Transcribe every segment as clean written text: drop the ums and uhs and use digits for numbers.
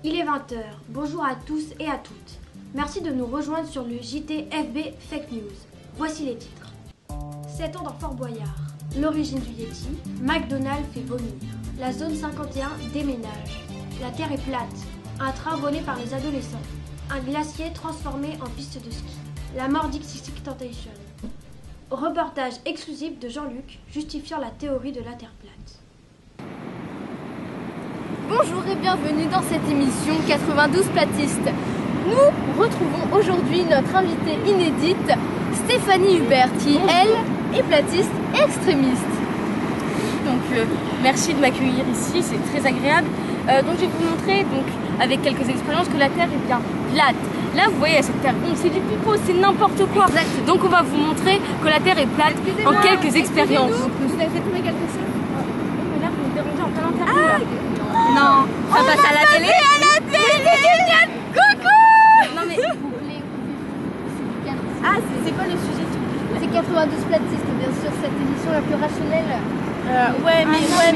Il est 20 h. Bonjour à tous et à toutes. Merci de nous rejoindre sur le JTFB Fake News. Voici les titres. 7 ans dans Fort Boyard. L'origine du Yeti. McDonald's fait vomir. La zone 51 déménage. La Terre est plate. Un train volé par les adolescents. Un glacier transformé en piste de ski. La mort d'XXXTentacion. Reportage exclusif de Jean-Luc justifiant la théorie de la Terre plate. Bonjour et bienvenue dans cette émission 92 Platistes. Nous retrouvons aujourd'hui notre invitée inédite, Stéphanie Hubert, qui elle est platiste et extrémiste. Donc merci de m'accueillir ici, c'est très agréable. Donc je vais vous montrer avec quelques expériences que la Terre est bien plate. Là vous voyez cette Terre, c'est du pipeau, c'est n'importe quoi. Exact. Donc on va vous montrer que la Terre est plate en quelques expériences. Vous avez fait tomber quelque chose? Mais là vous me dérangez en plein interview. Non, ça passe à la télé. À la télé, c'est génial. Coucou. Non mais vous voulez C'est quoi le sujet? C'est 92 Platistes, bien sûr, cette émission la plus rationnelle.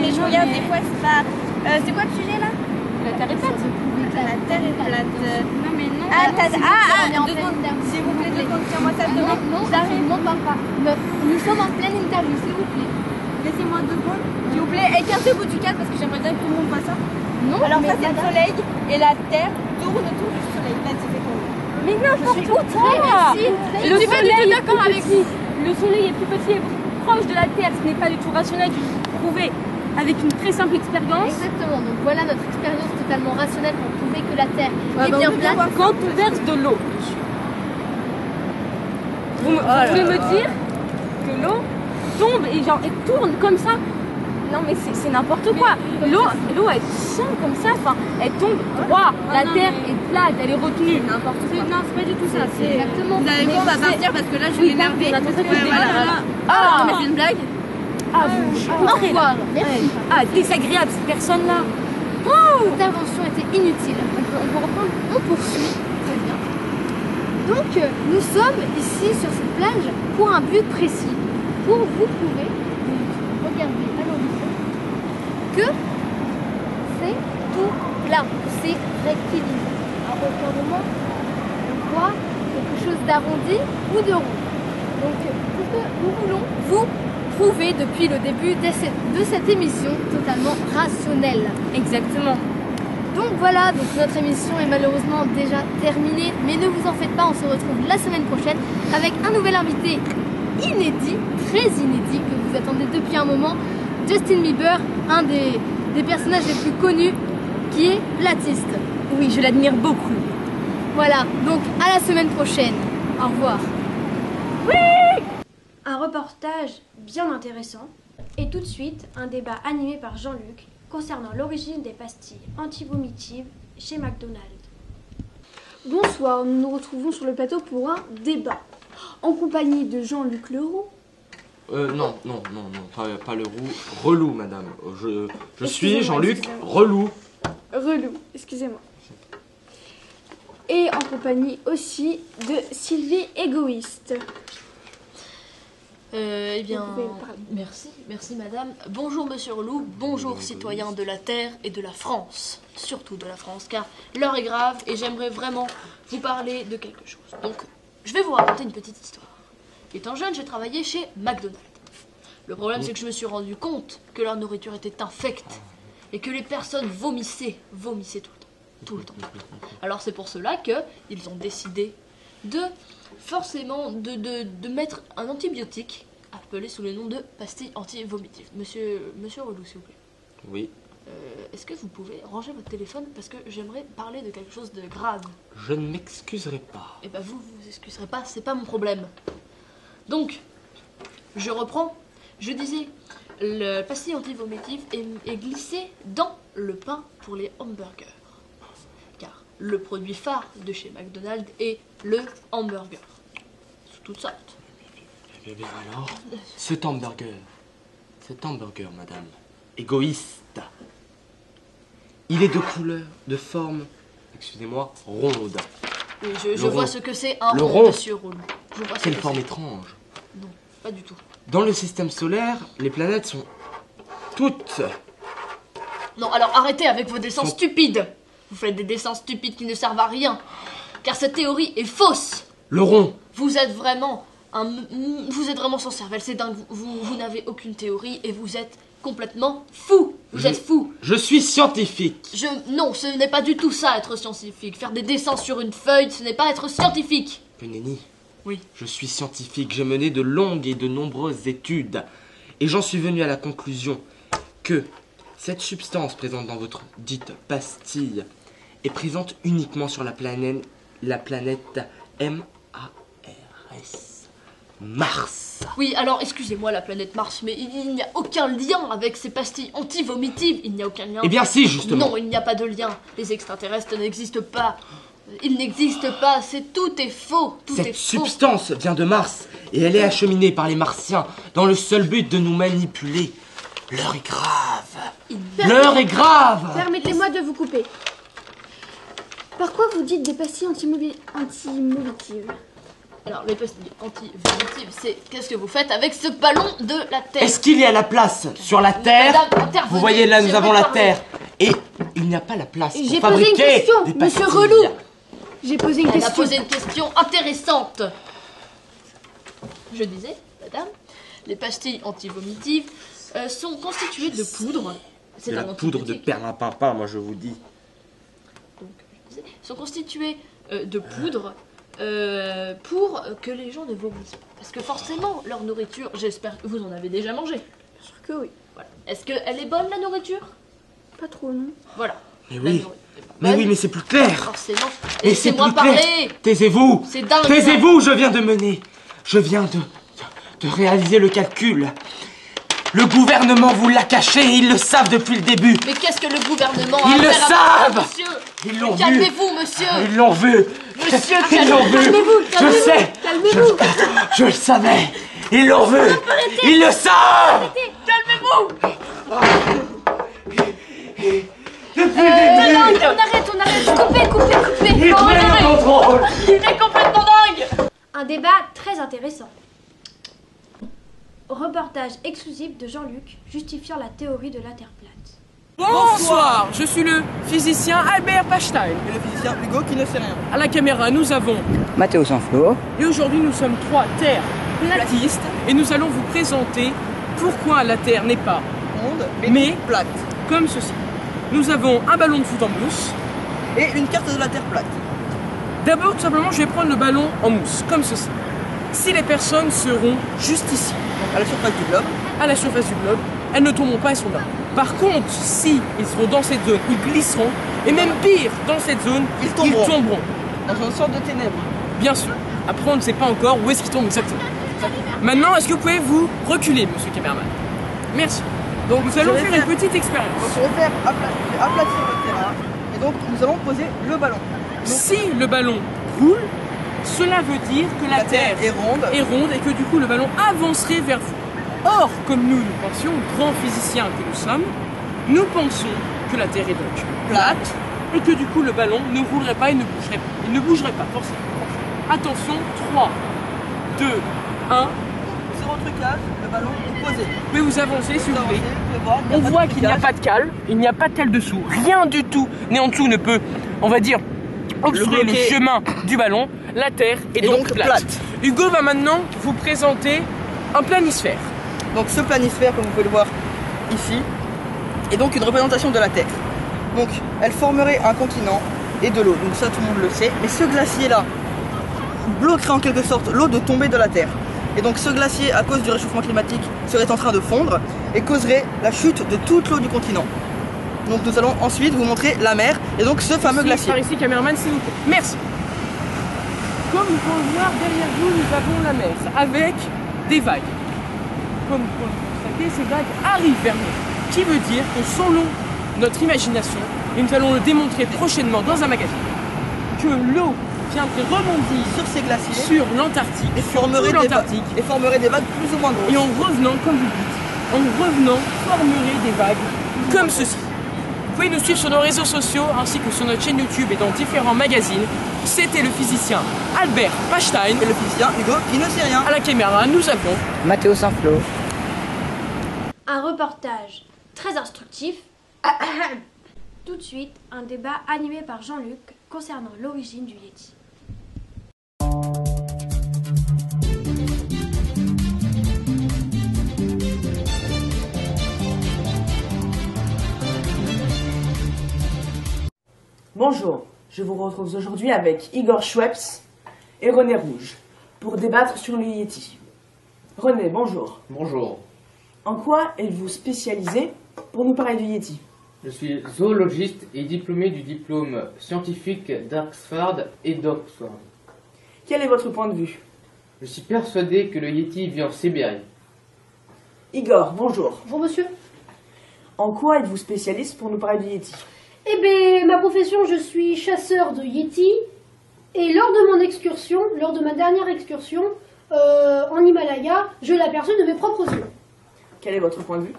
Mais je regarde des fois, c'est pas... c'est quoi le sujet là? La Terre est plate. La Terre est plate. Non mais non. Deux secondes. S'il vous plaît, 2 secondes, tiens-moi ça Non, j'arrive. Non, pas. Nous sommes en pleine interview, s'il vous plaît. Laissez-moi 2 secondes, s'il vous plaît. Écartez le bout du cadre parce que j'aimerais bien que tout le monde voit ça. Non, alors mais ça c'est le soleil et la Terre tourne autour du soleil. Là c'est fait tourner. Mais n'importe quoi. Le soleil est d'accord avec vous. Le soleil est plus petit et proche de la Terre. Ce n'est pas du tout rationnel, du tout prouvé avec une très simple expérience. Exactement. Donc voilà notre expérience totalement rationnelle pour prouver que la Terre est bien plate. Quand on verse de l'eau, vous voulez me dire que l'eau tombe et tourne comme ça? Non mais c'est n'importe quoi. L'eau elle descend comme ça, elle tombe droit. La Terre est plate, elle est retenue. N'importe quoi. Non, c'est pas du tout ça. Exactement. Vous savez quoi, on va partir parce que là je vais m'énerver. Non mais c'est une blague. Au revoir. Merci. Désagréable cette personne-là. L'intervention était inutile. On peut reprendre. On poursuit. Très bien. Donc nous sommes ici sur cette plage pour un but précis. Pour vous prouver, regardez à l'horizon, que c'est tout plat, c'est rectiligne. À aucun moment on voit quelque chose d'arrondi ou de rond. Donc ce que nous voulons vous prouver depuis le début de cette émission totalement rationnelle. Exactement. Donc voilà, notre émission est malheureusement déjà terminée, mais ne vous en faites pas, on se retrouve la semaine prochaine avec un nouvel invité inédit, très inédit, que vous attendez depuis un moment, Justin Bieber, un des personnages les plus connus, qui est platiste. Oui, je l'admire beaucoup. Voilà, donc à la semaine prochaine. Au revoir. Oui! Un reportage bien intéressant et tout de suite un débat animé par Jean-Luc concernant l'origine des pastilles anti-vomitives chez McDonald's. Bonsoir, nous nous retrouvons sur le plateau pour un débat en compagnie de Jean-Luc Leroux. Non, pas Leroux, Relou, madame. Je suis Jean-Luc Relou. Relou, excusez-moi. Et en compagnie aussi de Sylvie Égoïste. Eh bien, merci madame. Bonjour monsieur Relou, bonjour citoyens de la Terre et de la France. Surtout de la France, car l'heure est grave et j'aimerais vraiment vous parler de quelque chose. Donc, je vais vous raconter une petite histoire. Étant jeune, j'ai travaillé chez McDonald's. Le problème, c'est que je me suis rendu compte que leur nourriture était infecte et que les personnes vomissaient tout le temps. Alors c'est pour cela qu'ils ont décidé de mettre un antibiotique appelé sous le nom de pastille anti-vomitive. Monsieur Relou, s'il vous plaît. Oui. Est-ce que vous pouvez ranger votre téléphone parce que j'aimerais parler de quelque chose de grave. Je ne m'excuserai pas. Eh ben vous excuserez pas, c'est pas mon problème. Donc, je reprends. Je disais, le pastille anti-vomitive est glissé dans le pain pour les hamburgers. Car le produit phare de chez McDonald's est le hamburger. Sous toutes sortes. Eh bien alors, cet hamburger, madame, égoïste, il est de couleur, de forme, excusez-moi, ronde. Oui, je vois ce que c'est un rond, rond, monsieur Relou. Quelle forme étrange. Non, pas du tout. Dans le système solaire, les planètes sont toutes... Non, alors arrêtez avec vos dessins stupides. Vous faites des dessins stupides qui ne servent à rien. Car cette théorie est fausse. Le rond. Vous êtes vraiment sans cervelle, c'est dingue. Vous n'avez aucune théorie et vous êtes complètement fou. Vous êtes fou. Je suis scientifique. Non, ce n'est pas du tout ça, être scientifique. Faire des dessins sur une feuille, ce n'est pas être scientifique. Nenni. Oui. Je suis scientifique. J'ai mené de longues et de nombreuses études. Et j'en suis venu à la conclusion que cette substance présente dans votre dite pastille est présente uniquement sur la planète MARS. Mars. Oui, alors excusez-moi la planète Mars, mais il n'y a aucun lien avec ces pastilles anti-vomitives. Il n'y a aucun lien. Eh bien si, justement. Non, il n'y a pas de lien. Les extraterrestres n'existent pas. Ils n'existent pas. Tout est faux. Tout est Cette faux. substance vient de Mars et elle est acheminée par les Martiens dans le seul but de nous manipuler. L'heure est grave. L'heure est grave. Permettez-moi de vous couper. Par quoi vous dites des pastilles anti-movitives? Alors, les pastilles anti-vomitives, c'est qu'est-ce que vous faites avec ce ballon de la Terre? Est-ce qu'il y a la place sur la Terre? Madame, intervenez, Vous voyez là, nous j'aimerais avons la parler. Terre. Et il n'y a pas la place pour J'ai posé fabriquer une question, des monsieur pastilles. Relou. J'ai posé une Elle a question. posé une question intéressante. Je disais, madame, les pastilles anti-vomitives sont constituées de poudre. C'est De un la poudre de antibiotique. perlimpinpin, moi je vous dis. Donc, je disais, sont constituées de poudre pour que les gens ne vomissent pas. Parce que forcément, leur nourriture, j'espère que vous en avez déjà mangé. Bien sûr que oui. Voilà. Est-ce qu'elle est bonne, la nourriture? Pas trop, non? Voilà. Mais La oui. nourriture est Mais bonne, oui, mais c'est plus clair. forcément. Mais c'est Laissez-moi plus clair. parler. Taisez-vous. C'est dingue. Taisez-vous, je viens de mener. Je viens de réaliser le calcul. Le gouvernement vous l'a caché et ils le savent depuis le début. Mais qu'est-ce que le gouvernement Ils a le à faire avec savent. ça, monsieur? Ils l'ont vu. Calmez-vous, monsieur. Ils l'ont vu. Monsieur, Ils l'ont vu. Je sais. Calmez-vous. Je le savais. Ils l'ont vu. Ils le savent. On arrête, coupez. Ils Bon, on prennent arrête. le contrôle. Il est complètement dingue. Un débat très intéressant. Reportage exclusif de Jean-Luc justifiant la théorie de la Terre plate. Bonsoir, je suis le physicien Albert Pachstein. Et le physicien Hugo qui ne sait rien. À la caméra, nous avons, Mathéo Sanflo. et aujourd'hui nous sommes trois terres platistes, et nous allons vous présenter pourquoi la Terre n'est pas Monde, Mais- plate. comme ceci. Nous avons un ballon de foot en mousse. Et une carte de la Terre plate. D'abord, tout simplement, je vais prendre le ballon en mousse, comme ceci. Si les personnes seront juste ici, Donc à la surface du globe. à la surface du globe, elles ne tomberont pas, elles sont là. Par contre, si ils seront dans cette zone, ils glisseront, et même pire, dans cette zone, Ils tomberont. tomberont. Dans une sorte de ténèbres. Bien sûr. Après, on ne sait pas encore où est-ce qu'ils tombent exactement. Maintenant, est-ce que vous pouvez vous reculer, monsieur caméraman? Merci. Donc, nous allons je vais faire une faire- petite expérience. Donc je vais faire aplatir le terrain. Et donc nous allons poser le ballon. Si le ballon roule, cela veut dire que la Terre est ronde. est ronde et que du coup le ballon avancerait vers vous. Or, comme nous pensions, grands physiciens que nous sommes, nous pensons que la Terre est donc plate et que du coup le ballon ne roulerait pas et ne bougerait pas. Il ne bougerait pas, forcément. Attention, 3, 2, 1. Zéro trucage, le ballon est posé. Vous pouvez vous avancer si vous voulez. On On voit qu'il n'y a pas de cale, il n'y a pas de cale dessous, rien du tout, ni en dessous ne peut, on va dire, obstruer le bloquer. chemin du ballon. La Terre est Et donc donc plate. plate. Hugo va maintenant vous présenter un planisphère. Donc ce planisphère, comme vous pouvez le voir ici, est donc une représentation de la Terre. Donc elle formerait un continent et de l'eau. Donc ça tout le monde le sait. Mais ce glacier-là bloquerait en quelque sorte l'eau de tomber de la Terre. Et donc ce glacier, à cause du réchauffement climatique, serait en train de fondre et causerait la chute de toute l'eau du continent. Donc nous allons ensuite vous montrer la mer et donc ce fameux Ici, glacier. Par ici, caméraman, s'il vous plaît. Merci. Comme vous pouvez le voir, derrière vous, nous avons la mer avec des vagues. Comme vous pouvez le constater, ces vagues arrivent vers nous. Qui veut dire que selon notre imagination, et nous allons le démontrer prochainement dans un magazine, que l'eau viendrait rebondir Sur ces glaciers sur l'Antarctique, et sur formerait, tout l'Antarctique, des vagues plus ou moins grosses. et en revenant, comme vous dites, en revenant, formerait des vagues comme ceci. Vous pouvez nous suivre sur nos réseaux sociaux ainsi que sur notre chaîne YouTube et dans différents magazines. C'était le physicien Albert Pachstein. Et le physicien Hugo qui ne sait rien. À la caméra, nous avions Mathéo Sanflo. Un reportage très instructif Tout de suite, un débat animé par Jean-Luc concernant l'origine du Yéti. Bonjour, je vous retrouve aujourd'hui avec Igor Schweppes et René Rouge pour débattre sur le Yéti. René, bonjour. Bonjour. En quoi êtes-vous spécialisé pour nous parler du Yéti? Je suis zoologiste et diplômé du diplôme scientifique d'Oxford et d'Oxford. Quel est votre point de vue? Je suis persuadé que le Yéti vit en Sibérie. Igor, bonjour. Bonjour monsieur. En quoi êtes-vous spécialiste pour nous parler du Yéti? Eh bien, ma profession, je suis chasseur de Yéti. Et lors de mon excursion, lors de ma dernière excursion en Himalaya, je l'ai aperçu de mes propres yeux. Quel est votre point de vue?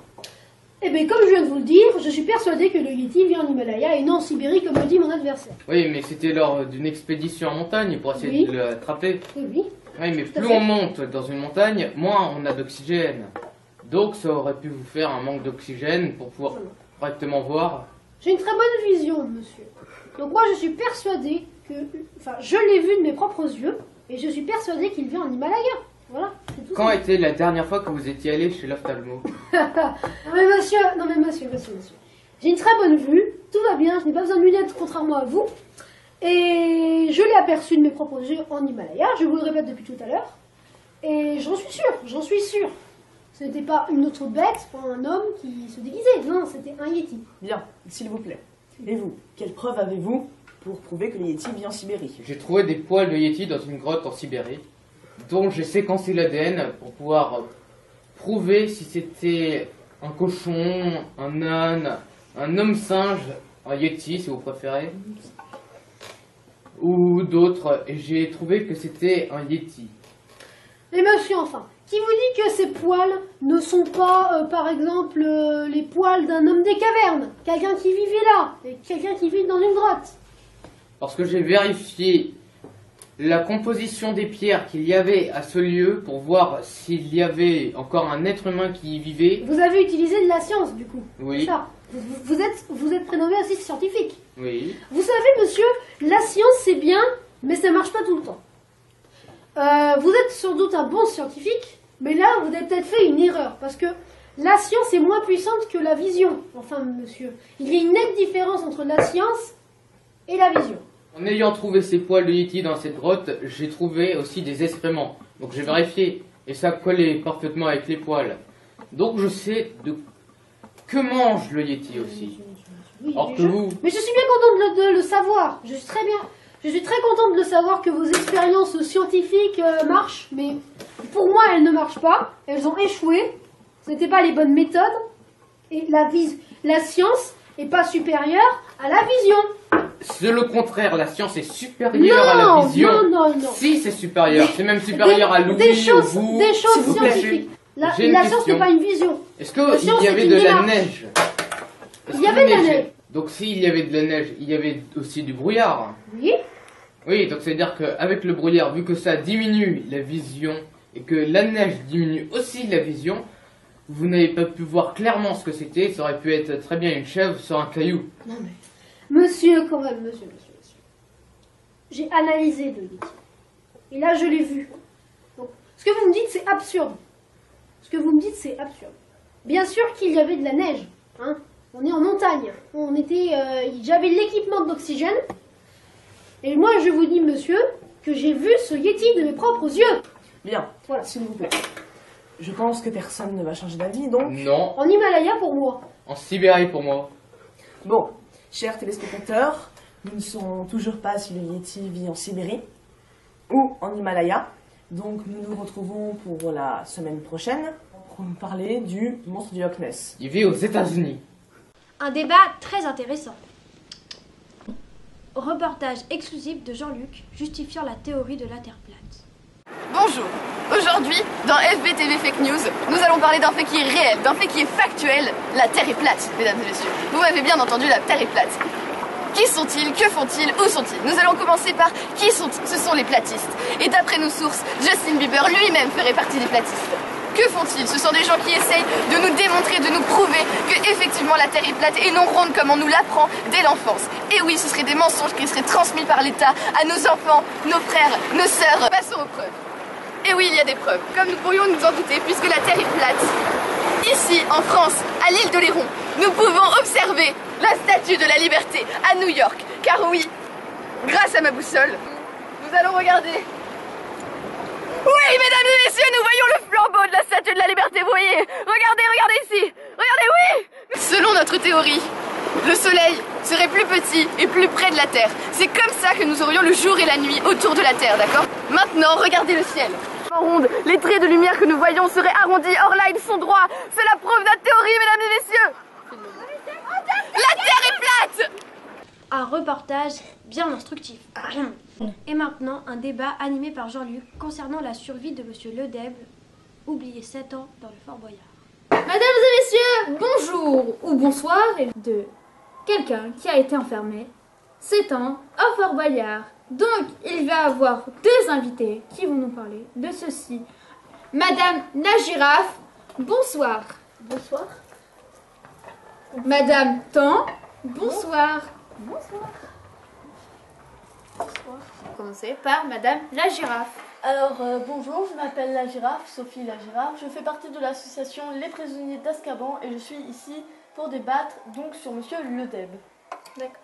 Eh bien, comme je viens de vous le dire, je suis persuadé que le Yéti vit en Himalaya et non en Sibérie, comme le dit mon adversaire. Oui, mais c'était lors d'une expédition en montagne pour essayer de l'attraper. Oui. Oui, mais plus on monte dans une montagne, moins on a d'oxygène. Donc ça aurait pu vous faire un manque d'oxygène pour pouvoir correctement voir. J'ai une très bonne vision, monsieur. Donc moi, je suis persuadé que... Enfin, je l'ai vu de mes propres yeux, et je suis persuadé qu'il vit en Himalaya. Voilà, c'est tout. Quand était la dernière fois que vous étiez allé chez l'ophtalmo? Non mais monsieur. J'ai une très bonne vue, tout va bien, je n'ai pas besoin de lunettes contrairement à vous. Et je l'ai aperçu de mes propres yeux en Himalaya, je vous le répète depuis tout à l'heure. Et j'en suis sûr. Ce n'était pas une autre bête, pas un homme qui se déguisait, non, c'était un Yéti. Bien, s'il vous plaît. Et vous, quelle preuve avez-vous pour prouver que le Yéti vit en Sibérie? J'ai trouvé des poils de Yéti dans une grotte en Sibérie, dont j'ai séquencé l'ADN pour pouvoir prouver si c'était un cochon, un âne, un homme singe, un Yéti si vous préférez, ou d'autres, et j'ai trouvé que c'était un Yéti. Mais monsieur, enfin, qui vous dit que ces poils ne sont pas, par exemple, les poils d'un homme des cavernes, quelqu'un qui vivait là, et quelqu'un qui vit dans une grotte? Parce que j'ai vérifié la composition des pierres qu'il y avait à ce lieu pour voir s'il y avait encore un être humain qui y vivait. Vous avez utilisé de la science, du coup. Oui. C'est ça. Vous êtes prénommé assist scientifique. Oui. Vous savez, monsieur, la science c'est bien, mais ça marche pas tout le temps. Vous êtes sans doute un bon scientifique, mais là vous avez peut-être fait une erreur, parce que la science est moins puissante que la vision. Enfin, monsieur, il y a une nette différence entre la science et la vision. En ayant trouvé ces poils de Yéti dans cette grotte, j'ai trouvé aussi des excréments. Donc j'ai vérifié, et ça collait parfaitement avec les poils. Donc je sais que mange le Yéti aussi. Oui, Or que vous... Mais je suis bien contente de le savoir. Je suis très contente de le savoir que vos expériences scientifiques marchent, mais pour moi elles ne marchent pas. Elles ont échoué. Ce n'étaient pas les bonnes méthodes. Et la science n'est pas supérieure à la vision. C'est le contraire, la science est supérieure à la vision. Non. Si, c'est supérieur. C'est même supérieur à l'ouïe, au goût. Des choses scientifiques. La science n'est pas une vision. Est-ce qu'il y avait de la neige? Il y avait de la neige. Donc s'il y avait de la neige, il y avait aussi du brouillard. Oui. Oui, donc c'est-à-dire qu'avec le brouillard, vu que ça diminue la vision et que la neige diminue aussi la vision, vous n'avez pas pu voir clairement ce que c'était. Ça aurait pu être très bien une chèvre sur un caillou. Non mais... Monsieur, quand même, monsieur. J'ai analysé le Yéti. Et là, je l'ai vu. Donc, ce que vous me dites, c'est absurde. Bien sûr qu'il y avait de la neige. Hein. On est en montagne. J'avais l'équipement d'oxygène. Et moi, je vous dis, monsieur, que j'ai vu ce Yéti de mes propres yeux. Bien, voilà, s'il vous plaît. Je pense que personne ne va changer d'avis, donc... Non. En Himalaya, pour moi. En Sibérie, pour moi. Bon, chers téléspectateurs, nous ne saurons toujours pas si le Yéti vit en Sibérie ou en Himalaya. Donc nous nous retrouvons pour la semaine prochaine pour nous parler du monstre du Loch Ness. Il vit aux États-Unis. Un débat très intéressant. Reportage exclusif de Jean-Luc justifiant la théorie de la Terre plate. Bonjour. Aujourd'hui, dans FBTV Fake News, nous allons parler d'un fait qui est réel, d'un fait qui est factuel. La Terre est plate, mesdames et messieurs. Vous m'avez bien entendu, la Terre est plate. Qui sont-ils? Que font-ils? Où sont-ils? Nous allons commencer par qui sont-ils? Ce sont les platistes. Et d'après nos sources, Justin Bieber lui-même ferait partie des platistes. Que font-ils? Ce sont des gens qui essayent de nous démontrer, de nous prouver que effectivement la Terre est plate et non ronde comme on nous l'apprend dès l'enfance. Et oui, ce seraient des mensonges qui seraient transmis par l'État à nos enfants, nos frères, nos sœurs. Passons aux preuves. Et oui, il y a des preuves. Comme nous pourrions nous en douter, puisque la Terre est plate. Ici, en France, à l'île d'Oléron, nous pouvons observer la Statue de la Liberté à New York. Car oui, grâce à ma boussole, nous allons regarder. Oui, mesdames et messieurs, nous voyons le flambeau de la Statue de la Liberté, vous voyez. Regardez ici. Regardez, oui. Selon notre théorie, le Soleil serait plus petit et plus près de la Terre. C'est comme ça que nous aurions le jour et la nuit autour de la Terre, d'accord? Maintenant, regardez le ciel. Ronde, les traits de lumière que nous voyons seraient arrondis, or là ils sont droits. C'est la preuve de la théorie, mesdames et messieurs. La Terre est plate. Un reportage bien instructif. Et maintenant, un débat animé par Jean-Luc concernant la survie de Monsieur Ledeb, oublié 7 ans dans le Fort Boyard. Mesdames et messieurs, bonjour ou bonsoir de quelqu'un qui a été enfermé 7 ans au Fort Boyard. Donc, il va avoir 2 invités qui vont nous parler de ceci. Madame la girafe, bonsoir. Bonsoir. Madame Tan, bonsoir. Bonsoir. Bonsoir. Commencez par Madame la girafe. Alors, bonjour, je m'appelle la girafe, Sophie la girafe. Je fais partie de l'association Les Prisonniers d'Azkaban et je suis ici pour débattre donc sur Monsieur Ledeb. D'accord.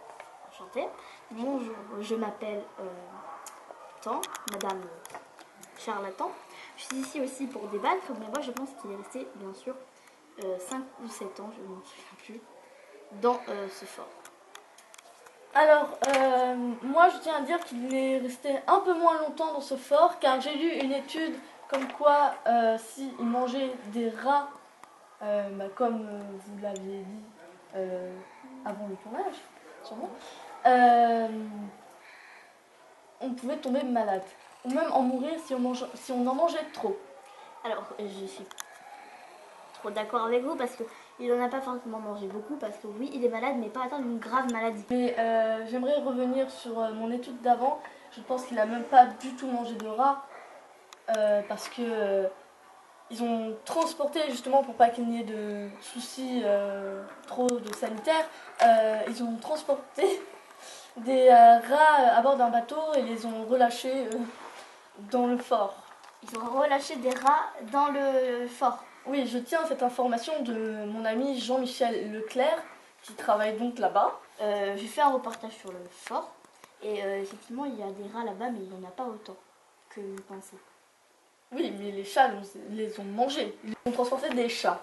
Enchantée. Bonjour, je m'appelle Tan, Madame Charlatan. Je suis ici aussi pour débattre, mais moi je pense qu'il est resté, bien sûr, 5 ou 7 ans, je ne me souviens plus, dans ce fort. Alors, moi je tiens à dire qu'il est resté un peu moins longtemps dans ce fort, car j'ai lu une étude comme quoi s'il mangeait des rats, comme vous l'aviez dit avant le tournage, sûrement, on pouvait tomber malade, ou même en mourir si on en mangeait trop. Alors, je suis trop d'accord avec vous parce qu'il n'en a pas forcément mangé beaucoup, parce que oui, il est malade, mais pas atteint d'une grave maladie. Mais j'aimerais revenir sur mon étude d'avant. Je pense qu'il n'a même pas du tout mangé de rats, parce que ils ont transporté, justement pour pas qu'il n'y ait de soucis trop de sanitaire, ils ont transporté des rats à bord d'un bateau et les ont relâchés dans le fort. Ils ont relâché des rats dans le fort. Oui, je tiens cette information de mon ami Jean-Michel Leclerc, qui travaille donc là-bas. J'ai fait un reportage sur le fort, et effectivement il y a des rats là-bas, mais il n'y en a pas autant que vous pensez. Oui, mais les chats les ont mangés. Ils ont transporté des chats.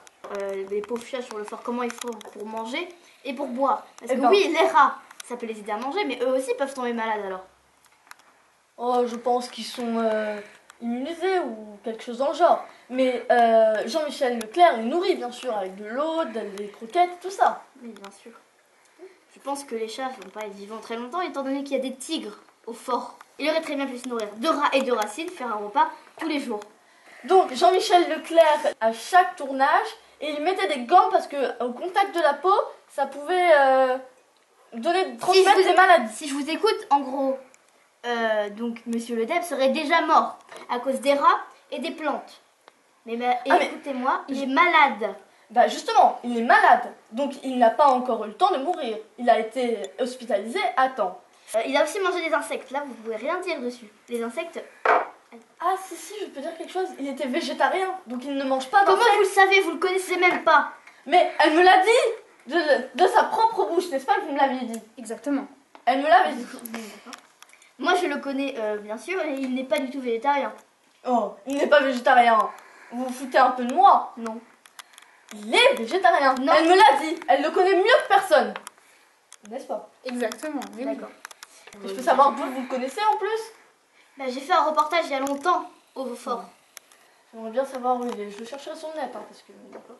Les pauvres chats sur le fort, comment ils font pour manger et pour boire? Parce que oui, les rats, ça peut les aider à manger, mais eux aussi peuvent tomber malades alors. Oh, je pense qu'ils sont immunisés ou quelque chose dans le genre. Mais Jean-Michel Leclerc les nourrit bien sûr avec de l'eau, des croquettes, tout ça. Oui, bien sûr. Je pense que les chats ne vont pas être vivants très longtemps étant donné qu'il y a des tigres au fort. Il aurait très bien pu se nourrir de rats et de racines, faire un repas tous les jours. Donc Jean-Michel Leclerc, à chaque tournage, et il mettait des gants parce que au contact de la peau, ça pouvait transmettre des maladies. Si je vous écoute, en gros, donc Monsieur Ledeb serait déjà mort à cause des rats et des plantes. Mais écoutez-moi, il est malade. Bah justement, il est malade, donc il n'a pas encore eu le temps de mourir. Il a été hospitalisé à temps. Il a aussi mangé des insectes, là vous pouvez rien dire dessus. Les insectes... Ah si, je peux dire quelque chose, il était végétarien, donc il ne mange pas d'insectes. Comment vous le savez? Vous le connaissez même pas. Mais elle me l'a dit de sa propre bouche, n'est-ce pas que vous me l'aviez dit? Exactement. Elle me l'avait dit. Moi je le connais bien sûr, et il n'est pas du tout végétarien. Oh, il n'est pas végétarien. Vous vous foutez un peu de moi? Non. Il est végétarien. Non. Elle me l'a dit. Elle le connaît mieux que personne. N'est-ce pas? Exactement, oui. D'accord. Je peux savoir d'où vous le connaissez en plus? Bah, j'ai fait un reportage il y a longtemps au fort. J'aimerais bien savoir où il est. Je le chercherai sur le net, hein, parce que d'accord,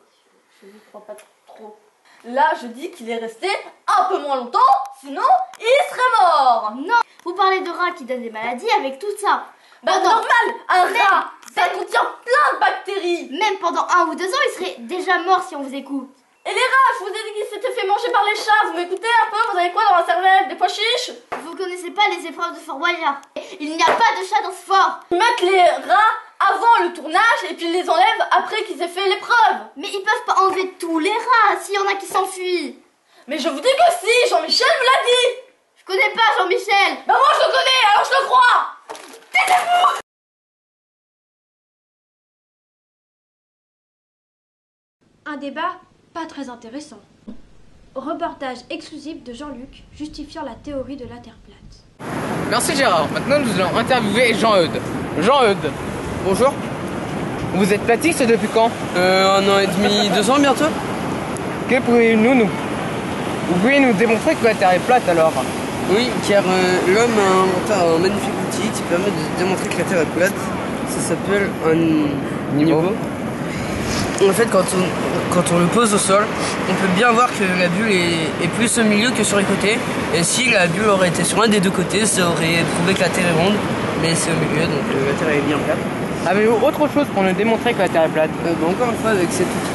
je ne crois pas trop. Là, je dis qu'il est resté un peu moins longtemps, sinon il serait mort. Non. Vous parlez de rats qui donnent des maladies avec tout ça. Bah normal, un rat, ça contient plein de bactéries. Même pendant 1 ou 2 ans, il serait déjà mort si on vous écoute. Et les rats, je vous ai dit qu'ils s'étaient fait manger par les chats. Vous m'écoutez un peu? Vous avez quoi dans la cervelle? Des pois chiches? Vous connaissez pas les épreuves de Fort Boyard. Il n'y a pas de chat dans ce fort. Ils mettent les rats avant le tournage et puis ils les enlèvent après qu'ils aient fait l'épreuve. Mais ils peuvent pas enlever tous les rats s'il y en a qui s'enfuient. Mais je vous dis que si, Jean-Michel me l'a dit. Je connais pas Jean-Michel. Bah moi je le connais, alors je le crois. Taisez-vous. Un débat pas très intéressant. Reportage exclusif de Jean-Luc justifiant la théorie de la Terre plate. Merci Gérard. Maintenant nous allons interviewer Jean-Eudes. Jean-Eudes. Bonjour. Vous êtes platiste depuis quand? 1 an et demi, 2 ans bientôt. Que vous pouvez nous démontrer que la Terre est plate alors? Oui, car l'homme a inventé un magnifique outil qui permet de démontrer que la Terre est plate. Ça s'appelle un niveau. En fait, quand on le pose au sol, on peut bien voir que la bulle est plus au milieu que sur les côtés. Et si la bulle aurait été sur un des deux côtés, ça aurait prouvé que la Terre est ronde. Mais c'est au milieu, donc la Terre est bien plate. Avez-vous autre chose pour nous démontrer que la Terre est plate? Encore une fois, avec cet outil.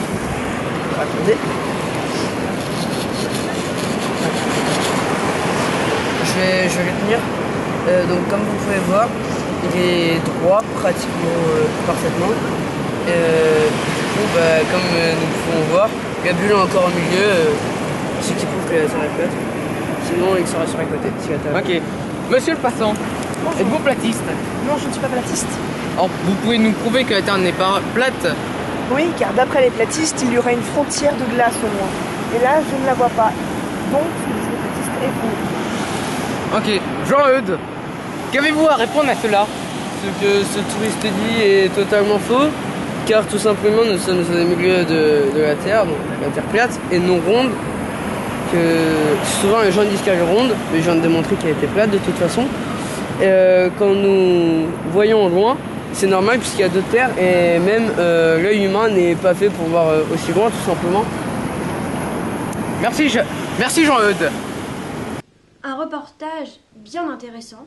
Attendez. Je vais le tenir. Donc comme vous pouvez voir, il est droit pratiquement parfaitement. Du coup, comme nous pouvons voir, la bulle est encore au milieu, ce qui prouve que la Terre est plate. Sinon, il sera sur les côtés. Si la Terre est plate. Ok. Monsieur le passant, êtes-vous platiste? Non, je ne suis pas platiste. Alors, vous pouvez nous prouver que la Terre n'est pas plate? Oui, car d'après les platistes, il y aurait une frontière de glace au moins. Et là, je ne la vois pas. Donc, les platistes est faux. Ok. Jean-Eudes, qu'avez-vous à répondre à cela? Ce que ce touriste dit est totalement faux, car tout simplement nous sommes au milieu de la Terre, donc la Terre plate et non ronde. Que souvent les gens disent qu'elle est ronde, mais je viens de démontrer qu'elle était plate de toute façon. Quand nous voyons au loin, c'est normal puisqu'il y a d'autres terres et même l'œil humain n'est pas fait pour voir aussi loin tout simplement. Merci Jean-Eudes. Un reportage bien intéressant